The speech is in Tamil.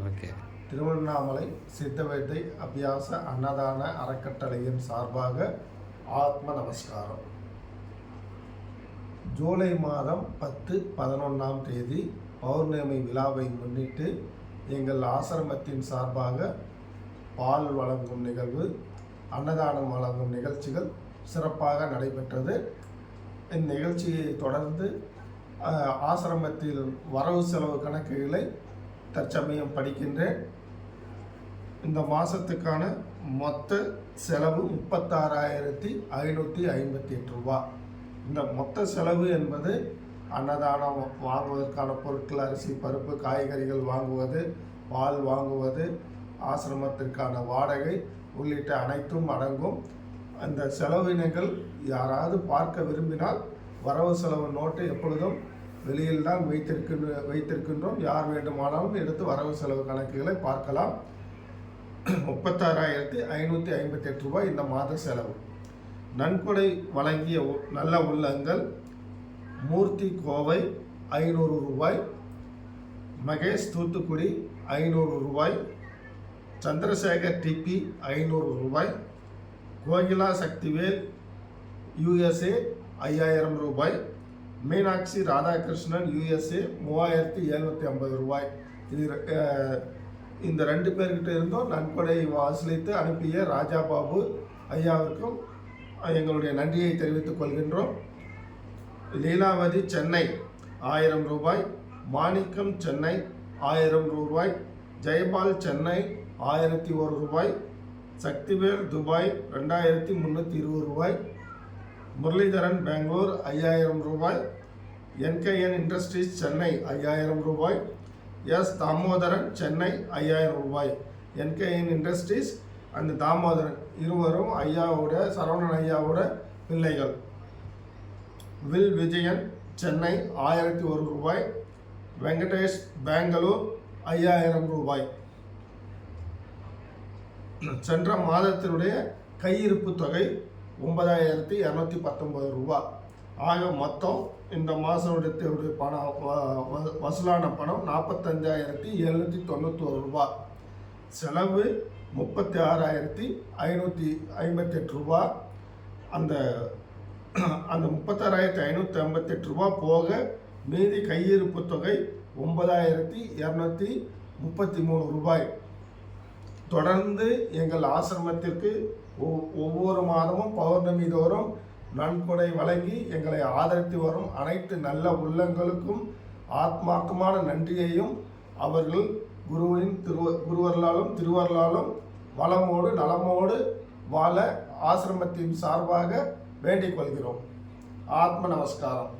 ஓகே. திருவண்ணாமலை சித்தவேட்டை அபியாச அன்னதான அறக்கட்டளையின் சார்பாக ஆத்ம நமஸ்காரம். ஜூலை மாதம் 10, 11ஆம் தேதி பௌர்ணமி விழாவை முன்னிட்டு எங்கள் ஆசிரமத்தின் சார்பாக பால் வழங்கும் நிகழ்வு, அன்னதானம் வழங்கும் நிகழ்ச்சிகள் சிறப்பாக நடைபெற்றது. இந்நிகழ்ச்சியை தொடர்ந்து ஆசிரமத்தில் வரவு செலவு கணக்குகளை தற்சமயம் படிக்கின்றேன். இந்த மாதத்துக்கான மொத்த செலவு 36,558 ரூபா. இந்த மொத்த செலவு என்பது அன்னதானம் வாங்குவதற்கான பொருட்கள், அரிசி, பருப்பு, காய்கறிகள் வாங்குவது, பால் வாங்குவது, ஆசிரமத்திற்கான வாடகை உள்ளிட்ட அனைத்தும் அடங்கும். அந்த செலவினங்கள் யாராவது பார்க்க விரும்பினால் வரவு செலவு நோட்டு எப்பொழுதும் வெளியில் தான் வைத்திருக்கின்றோம். யார் வேண்டுமானாலும் எடுத்து வரவு செலவு கணக்குகளை பார்க்கலாம். 36,558 ரூபாய் இந்த மாத செலவு. நன்கொடை வழங்கிய நல்ல உள்ளங்கள்: மூர்த்தி கோவை 500 ரூபாய், மகேஷ் தூத்துக்குடி 500 ரூபாய், சந்திரசேகர் டிபி 500 ரூபாய், கோகிலா சக்திவேல் USA 5,000 ரூபாய், மீனாட்சி ராதாகிருஷ்ணன் USA 3,750 ரூபாய். இந்த 2 பேர்கிட்ட இருந்தும் நன்கொடை வாசலித்து அனுப்பிய ராஜாபாபு ஐயாவிற்கும் எங்களுடைய நன்றியை தெரிவித்துக் கொள்கின்றோம். லீலாவதி சென்னை 1000 ரூபாய், மாணிக்கம் சென்னை 1000 ரூபாய், ஜெயபால் சென்னை 1001 ரூபாய், சக்திவேல் துபாய் 2,320 ரூபாய், முரளிதரன் பெங்களூர் 5,000 ரூபாய், NKN இண்டஸ்ட்ரீஸ் சென்னை 5,000 ரூபாய், எஸ் தாமோதரன் சென்னை 5,000 ரூபாய். NKN இண்டஸ்ட்ரீஸ் அண்ட் தாமோதரன் இருவரும் ஐயாவோட, சரவணன் ஐயாவோட பிள்ளைகள். வில் விஜயன் சென்னை 1,001 ரூபாய், வெங்கடேஷ் பெங்களூர் 5,000 ரூபாய். சென்ற மாதத்தினுடைய கையிருப்பு தொகை 9,219 ரூபாய். ஆக மொத்தம் இந்த மாதத்துடைய பணம் வசூலான பணம் 45,791 ரூபாய். செலவு 36,558 ரூபாய். அந்த 36,558 ரூபாய் போக மீதி கையிருப்பு தொகை 9,233 ரூபாய். தொடர்ந்து எங்கள் ஆசிரமத்திற்கு ஒவ்வொரு மாதமும் பௌர்ணமி தோறும் நன்கொடை வழங்கி எங்களை ஆதரித்து வரும் அனைத்து நல்ல உள்ளங்களுக்கும் ஆத்மார்த்தமான நன்றியையும் அவர்கள் குருவர்களாலும் திருவர்களாலும் வளமோடு நலமோடு வாழ ஆசிரமத்தின் சார்பாக வேண்டிக் கொள்கிறோம். ஆத்ம நமஸ்காரம்.